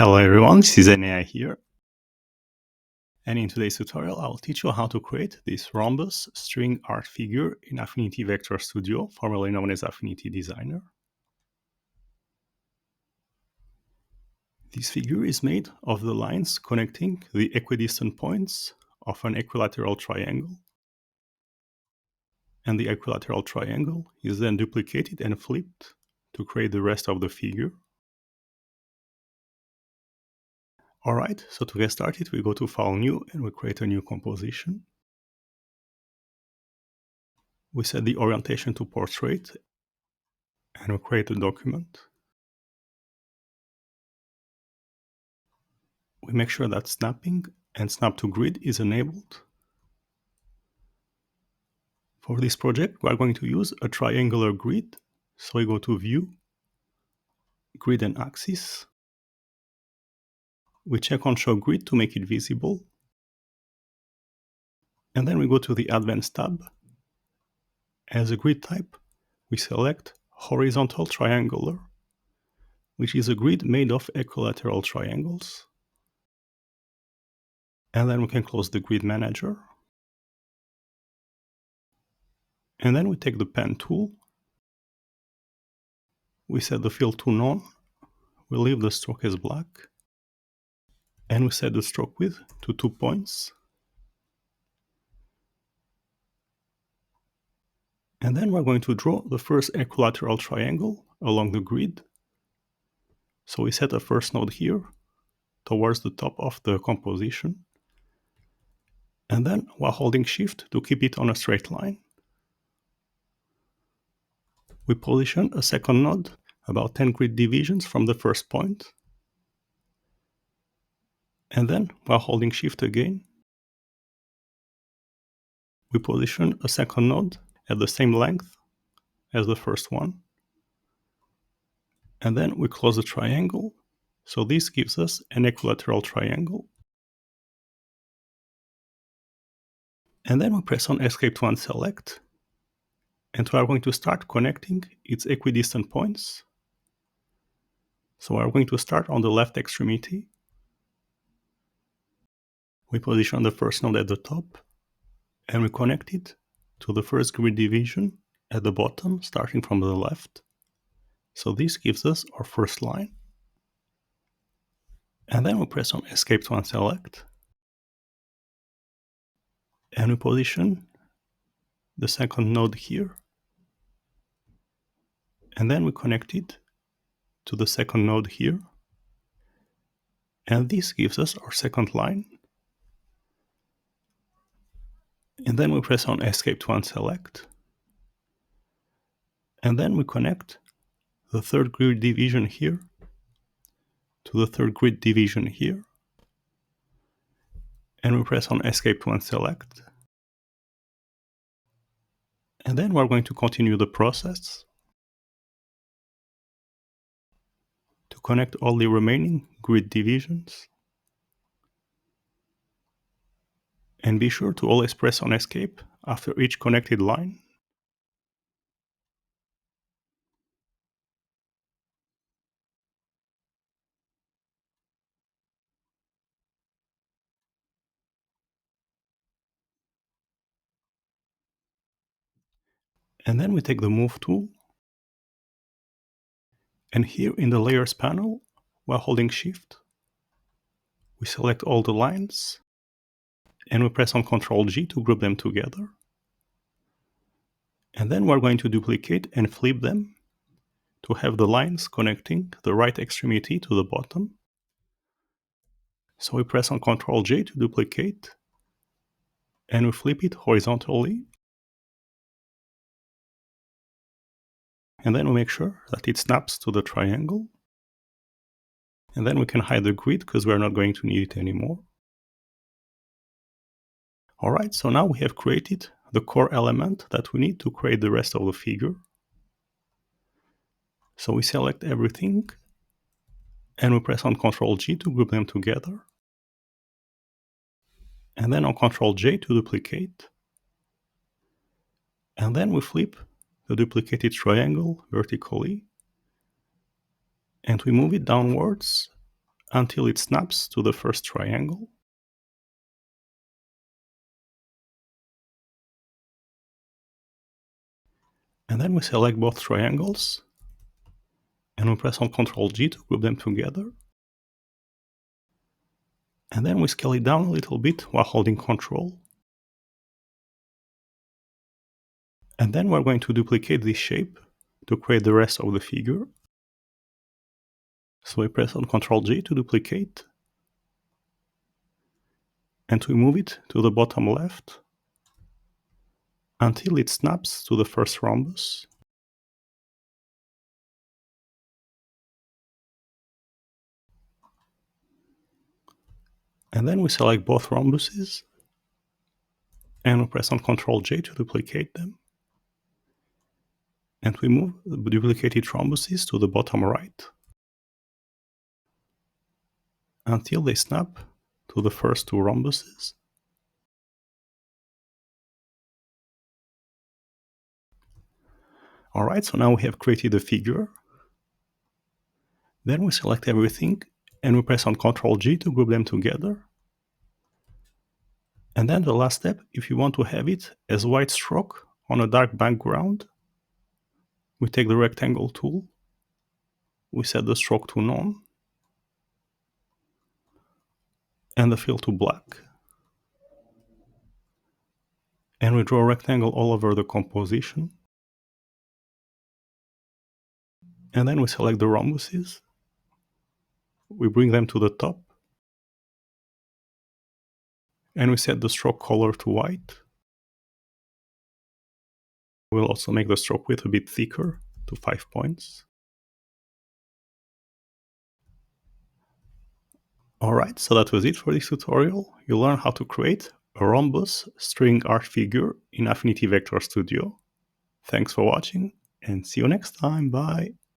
Hello everyone, this is AI here, and in today's tutorial I'll teach you how to create this rhombus string art figure in Affinity Vector Studio, formerly known as Affinity Designer. This figure is made of the lines connecting the equidistant points of an equilateral triangle, and the equilateral triangle is then duplicated and flipped to create the rest of the figure. Alright, so to get started we go to File New and we create a new composition. We set the orientation to portrait and we create a document. We make sure that snapping and snap to grid is enabled. For this project, we are going to use a triangular grid. So we go to View, Grid and Axis. We check on Show Grid to make it visible. And then we go to the Advanced tab. As a grid type, we select Horizontal Triangular, which is a grid made of equilateral triangles. And then we can close the Grid Manager. And then we take the Pen tool. We set the fill to none. We leave the stroke as black. And we set the stroke width to 2 points. And then we're going to draw the first equilateral triangle along the grid. So we set a first node here towards the top of the composition. And then while holding Shift to keep it on a straight line, we position a second node about 10 grid divisions from the first point. And then while holding Shift again, we position a second node at the same length as the first one. And then we close the triangle. So this gives us an equilateral triangle. And then we press on Escape to unselect. And we are going to start connecting its equidistant points. So we are going to start on the left extremity. We position the first node at the top. And we connect it to the first grid division at the bottom, starting from the left. So this gives us our first line. And then we press on Escape to unselect. And we position the second node here. And then we connect it to the second node here. And this gives us our second line. And then we press on Escape to unselect. And then we connect the third grid division here to the third grid division here. And we press on Escape to unselect. And then we're going to continue the process to connect all the remaining grid divisions. And be sure to always press on Escape after each connected line. And then we take the Move tool. And here in the Layers panel, while holding Shift, we select all the lines. And we press on Ctrl G to group them together. And then we're going to duplicate and flip them to have the lines connecting the right extremity to the bottom. So we press on Ctrl J to duplicate, and we flip it horizontally. And then we make sure that it snaps to the triangle. And then we can hide the grid because we're not going to need it anymore. Alright, so now we have created the core element that we need to create the rest of the figure. So we select everything, and we press on Ctrl G to group them together. And then on Ctrl J to duplicate. And then we flip the duplicated triangle vertically. And we move it downwards until it snaps to the first triangle. And then we select both triangles and we press on Ctrl G to group them together. And then we scale it down a little bit while holding Ctrl. And then we're going to duplicate this shape to create the rest of the figure. So we press on Ctrl G to duplicate. And we move it to the bottom left until it snaps to the first rhombus. And then we select both rhombuses and we press on Ctrl J to duplicate them. And we move the duplicated rhombuses to the bottom right until they snap to the first two rhombuses. Alright, so now we have created a figure. Then we select everything and we press on Ctrl G to group them together. And then the last step, if you want to have it as white stroke on a dark background, we take the rectangle tool, we set the stroke to none, and the fill to black. And we draw a rectangle all over the composition. And then we select the rhombuses, we bring them to the top, and we set the stroke color to white. We'll also make the stroke width a bit thicker, to 5 points. Alright, so that was it for this tutorial. You learned how to create a rhombus string art figure in Affinity Vector Studio. Thanks for watching, and see you next time, bye!